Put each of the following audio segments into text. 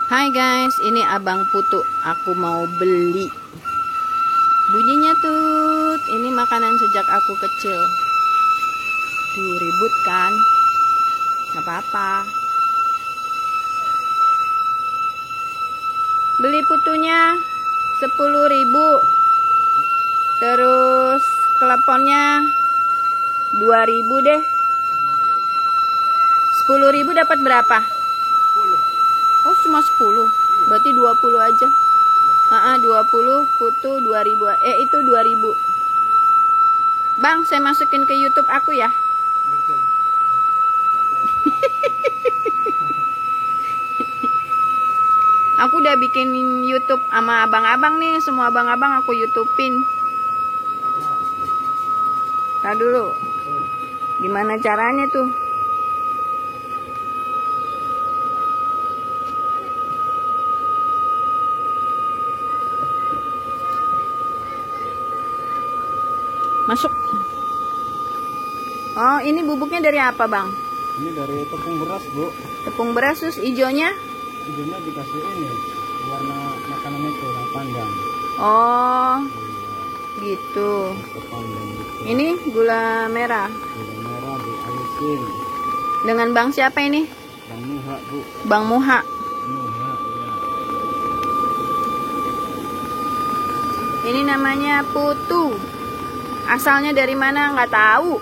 Hai guys, ini Abang Putu. Aku mau beli. Bunyinya tut. Ini makanan sejak aku kecil. Tuh, ribut kan? Gak apa-apa. Beli putunya 10.000. Terus kleponnya 2.000 deh. 10.000 dapat berapa? 10. Oh, cuma 10. Berarti 20 aja. 20 putu 2.000. Itu 2.000. Bang, saya masukin ke YouTube aku ya. Aku udah bikin YouTube sama abang-abang nih. Semua abang-abang aku YouTubein. Ntar dulu. Gimana caranya tuh? Masuk. Oh, ini bubuknya dari apa, Bang? Ini dari tepung beras, Bu. Tepung beras, terus hijaunya? Hijaunya dikasih ini warna makanan itu yang panjang. Oh, gitu. Gitu. Ini gula merah. Gula merah dihalusin. Dengan Bang siapa ini? Bang Muha, Bu. Bang Muha. Muha, ya. Ini namanya putu. Asalnya dari mana nggak tahu.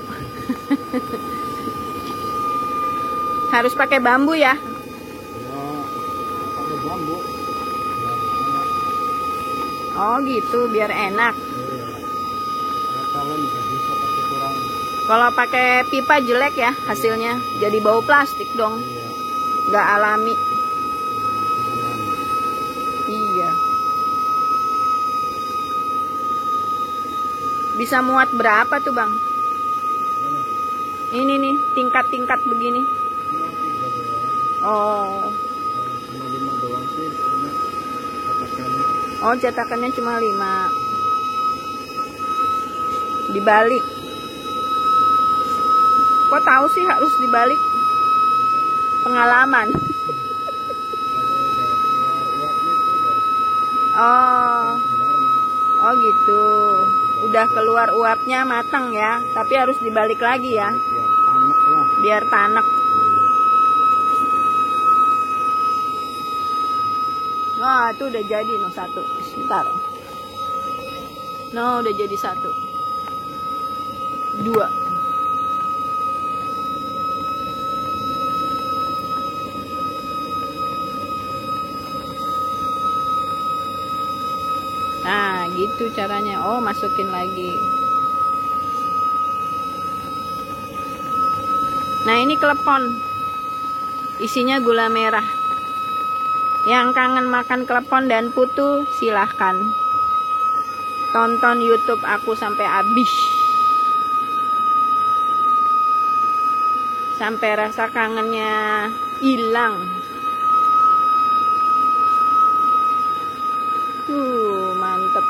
Harus pakai bambu ya? Ya, pakai bambu. Oh gitu, biar enak. Kalau pakai pipa jelek ya hasilnya, jadi bau plastik dong, nggak alami. Iya. Bisa muat berapa tuh, Bang? Ini nih, tingkat-tingkat begini. Oh. Oh, cetakannya cuma 5. Dibalik. Kok tahu sih harus dibalik? Pengalaman. Oh gitu. Udah keluar uapnya matang ya, tapi harus dibalik lagi ya. Biar tanek lah. Biar tanek. Nah, itu udah jadi no 1. Sebentar. No, udah jadi 1. 2. Nah, gitu caranya. Oh, masukin lagi. Nah, ini klepon. Isinya gula merah. Yang kangen makan klepon dan putu, silahkan tonton YouTube aku sampai habis. Sampai rasa kangennya hilang. Mantep.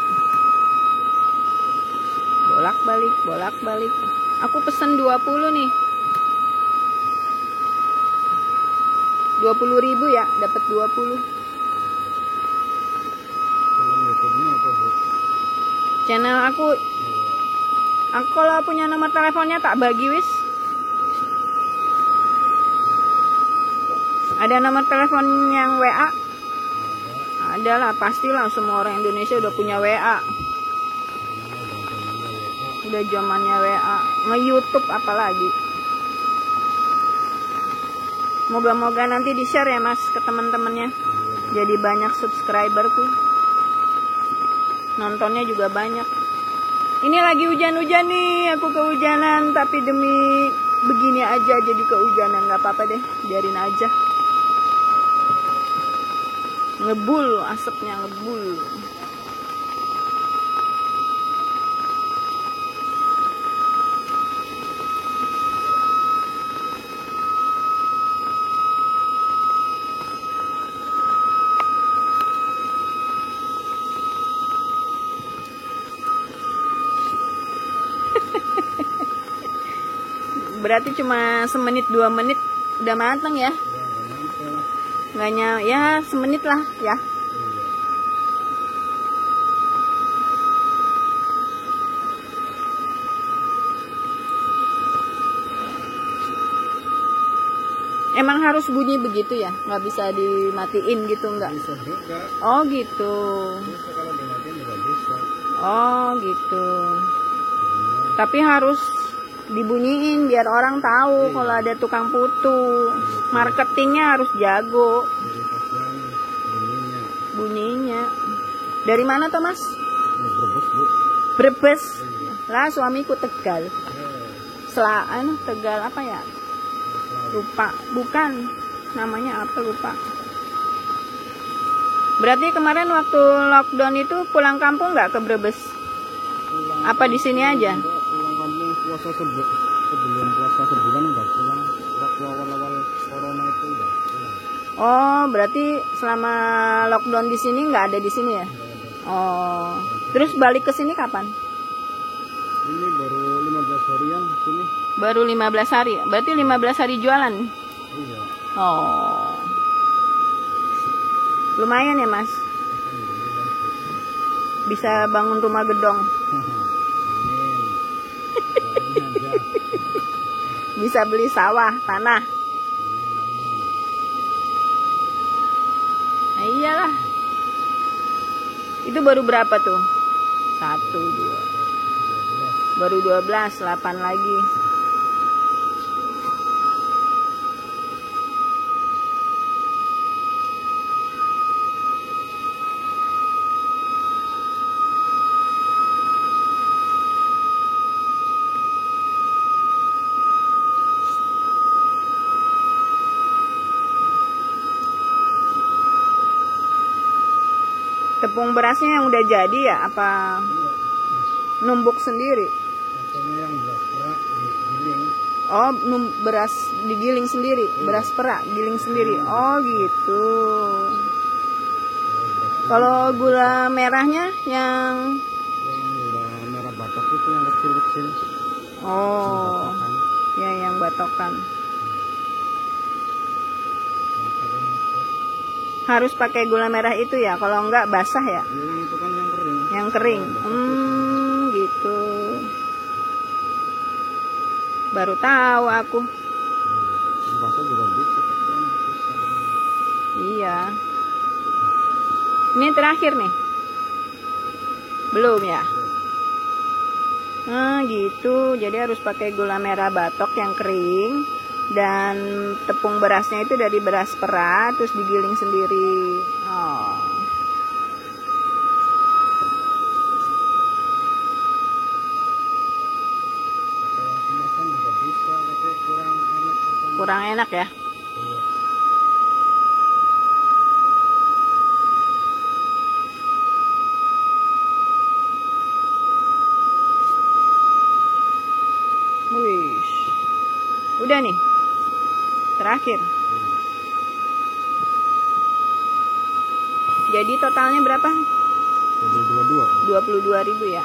Bolak-balik, bolak-balik. Aku pesen 20 nih. 20.000 ya, dapat 20. Channel aku kalau punya nomor teleponnya tak bagi wis. Ada nomor telepon yang WA? Ada lah, pastilah semua orang Indonesia udah punya WA. Udah zamannya WA, nge-YouTube apalagi. Moga-moga nanti di-share ya Mas ke teman-temannya. Jadi banyak subscriberku. Nontonnya juga banyak. Ini lagi hujan-hujan nih, aku kehujanan, tapi demi begini aja jadi kehujanan, nggak apa-apa deh, biarin aja. Ngebul, asapnya ngebul. Berarti cuma semenit 2 menit udah matang ya. ya semenit lah ya. Emang harus bunyi begitu ya? Nggak bisa dimatiin gitu nggak? Bisa juga. Oh gitu. Bisa kalau dimatiin juga bisa. Oh gitu. Tapi harus dibunyiin biar orang tahu kalau ada tukang putu. Marketingnya harus jago. Jadi kasihan bunyinya. Bunyinya. Dari mana toh mas? Brebes bu. Brebes. Lah suamiku Tegal. Tegal apa ya? Lupa, bukan namanya apa, lupa. Berarti kemarin waktu lockdown itu pulang kampung nggak ke Brebes? Apa di sini aja? Pulang kampung puasa sebelum puasa sebulan udah pulang. Waktu awal-awal corona itu udah pulang. Oh, berarti selama lockdown di sini nggak ada di sini ya? Oh, terus balik ke sini kapan? Ini baru 15 harian sini. Baru 15 hari, berarti 15 hari jualan? Iya. Oh, lumayan ya mas? Bisa bangun rumah gedong. Bisa beli sawah, tanah. Nah, iyalah. Itu baru berapa tuh? 1, 2. Baru 12, 8 lagi. Tepung berasnya yang udah jadi ya? Apa numbuk sendiri? Katanya yang beras perak digiling. Oh, beras digiling sendiri, beras perak giling sendiri. Oh gitu. Kalau gula merahnya yang gula merah batok itu yang kecil-kecil. Oh, ya yang batokan. Harus pakai gula merah itu ya, kalau enggak basah ya? Yang itu kan yang kering. Yang kering. Gitu. Baru tahu aku. Basah juga bisa. Iya. Ini terakhir nih. Belum ya? Nah, gitu. Jadi harus pakai gula merah batok yang kering. Dan tepung berasnya itu dari beras perak, terus digiling sendiri. Oh. Kurang enak ya? Wih. Udah nih. Terakhir. Jadi totalnya berapa? Jadi 22.000 ya.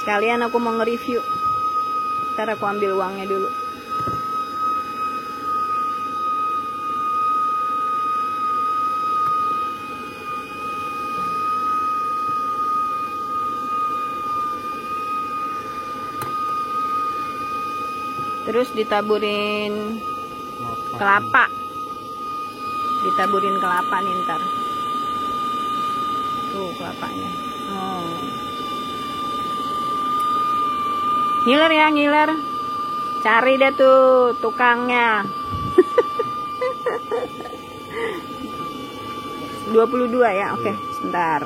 Sekalian aku mau nge-review. Ntar aku ambil uangnya dulu. Terus ditaburin kelapa. Ditaburin kelapa nih ntar. Tuh kelapanya. Oh. Ngiler ya, ngiler. Cari deh tuh tukangnya. 22 ya, oke, sebentar.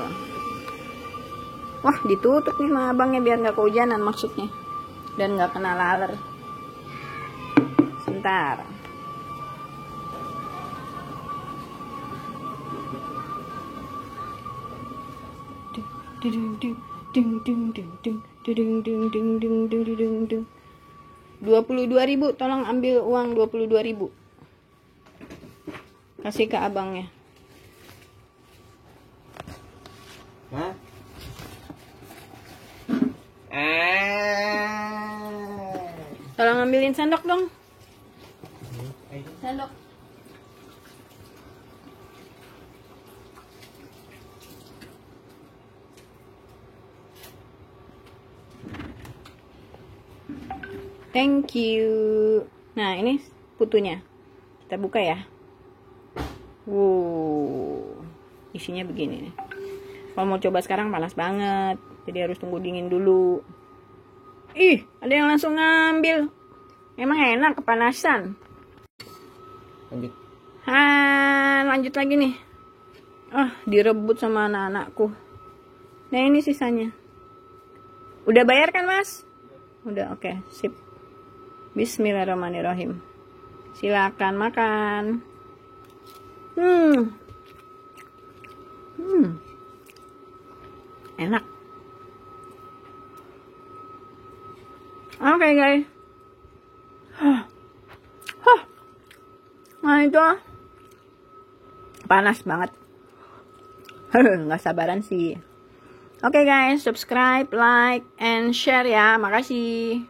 Wah, ditutup nih sama abangnya biar nggak kehujanan maksudnya. Dan nggak kena laler. Sebentar. Ding 22.000, tolong ambil uang 22.000. Kasih ke abangnya. Hah? Tolong ambilin sendok dong. Sendok. Thank you. Nah, ini putunya. Kita buka ya. Wow. Isinya begini nih. Kalau mau coba sekarang panas banget. Jadi harus tunggu dingin dulu. Ih, ada yang langsung ngambil. Emang enak kepanasan. Lanjut. Lanjut lagi nih. Direbut sama anak-anakku. Nah, ini sisanya. Udah bayar kan, Mas? Udah, oke, sip. Bismillahirrahmanirrahim. Silakan makan. Enak. Oke, guys. Nah, itu panas banget. Nggak sabaran sih. Oke, guys, subscribe, like, and share ya. Makasih.